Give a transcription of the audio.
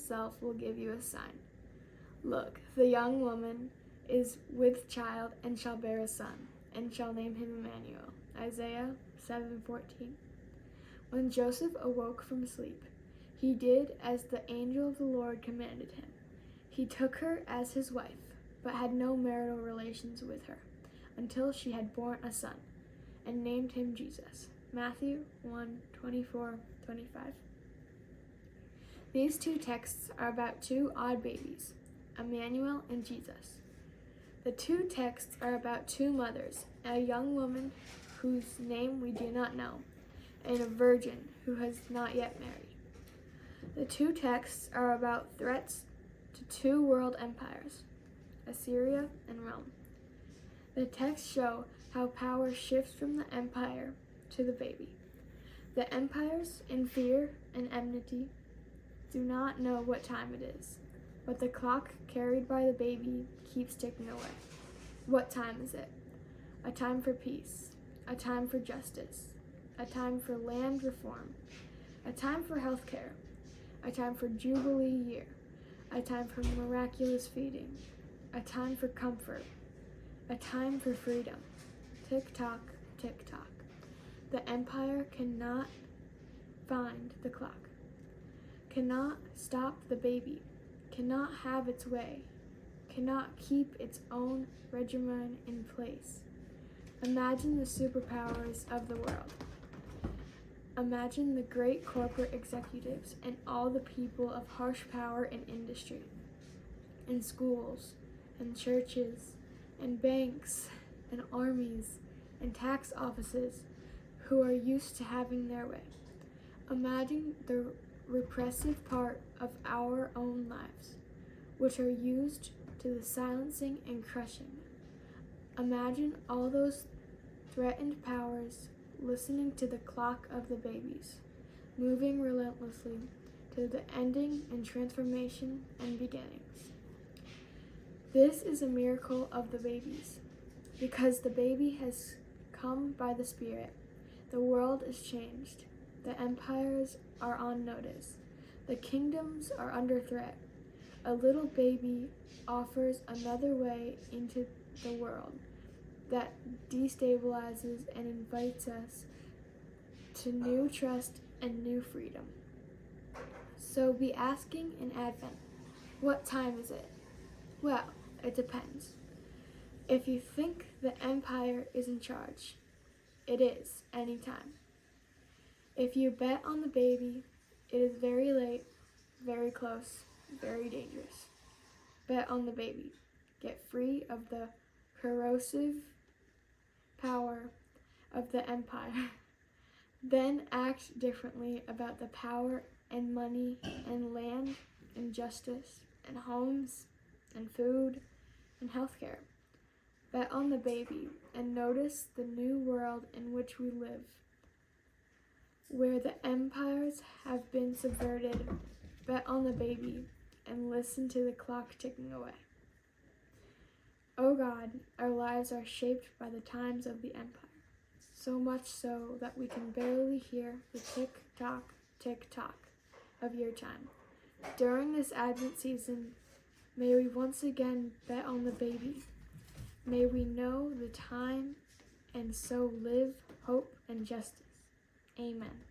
himself will give you a sign. Look, the young woman is with child and shall bear a son, and shall name him Emmanuel. Isaiah 7:14. When Joseph awoke from sleep, he did as the angel of the Lord commanded him. He took her as his wife, but had no marital relations with her until she had borne a son, and named him Jesus. Matthew 1:24-25. These two texts are about two odd babies, Emmanuel and Jesus. The two texts are about two mothers, a young woman whose name we do not know, and a virgin who has not yet married. The two texts are about threats to two world empires, Assyria and Rome. The texts show how power shifts from the empire to the baby. The empires, in fear and enmity, do not know what time it is, but the clock carried by the baby keeps ticking away. What time is it? A time for peace, a time for justice, a time for land reform, a time for health care, a time for Jubilee year, a time for miraculous feeding, a time for comfort, a time for freedom. Tick-tock, tick-tock. The empire cannot find the clock, cannot stop the baby, cannot have its way, cannot keep its own regimen in place. Imagine the superpowers of the world. Imagine the great corporate executives and all the people of harsh power in industry, in schools, and churches, and banks, and armies, and tax offices who are used to having their way. Imagine the repressive part of our own lives, which are used to the silencing and crushing. Imagine all those threatened powers listening to the clock of the babies, moving relentlessly to the ending and transformation and beginnings. This is a miracle of the babies. Because the baby has come by the Spirit, the world is changed. The empires are on notice. The kingdoms are under threat. A little baby offers another way into the world that destabilizes and invites us to new trust and new freedom. So be asking in Advent, what time is it? Well, it depends. If you think the empire is in charge, it is anytime. If you bet on the baby, it is very late, very close, very dangerous. Bet on the baby. Get free of the corrosive power of the empire. Then act differently about the power and money and land and justice and homes and food and healthcare. Bet on the baby and notice the new world in which we live, where the empires have been subverted. Bet on the baby and listen to the clock ticking away. Oh God, our lives are shaped by the times of the empire, so much so that we can barely hear the tick-tock, tick-tock of your time. During this Advent season, may we once again bet on the baby. May we know the time and so live hope and justice. Amen.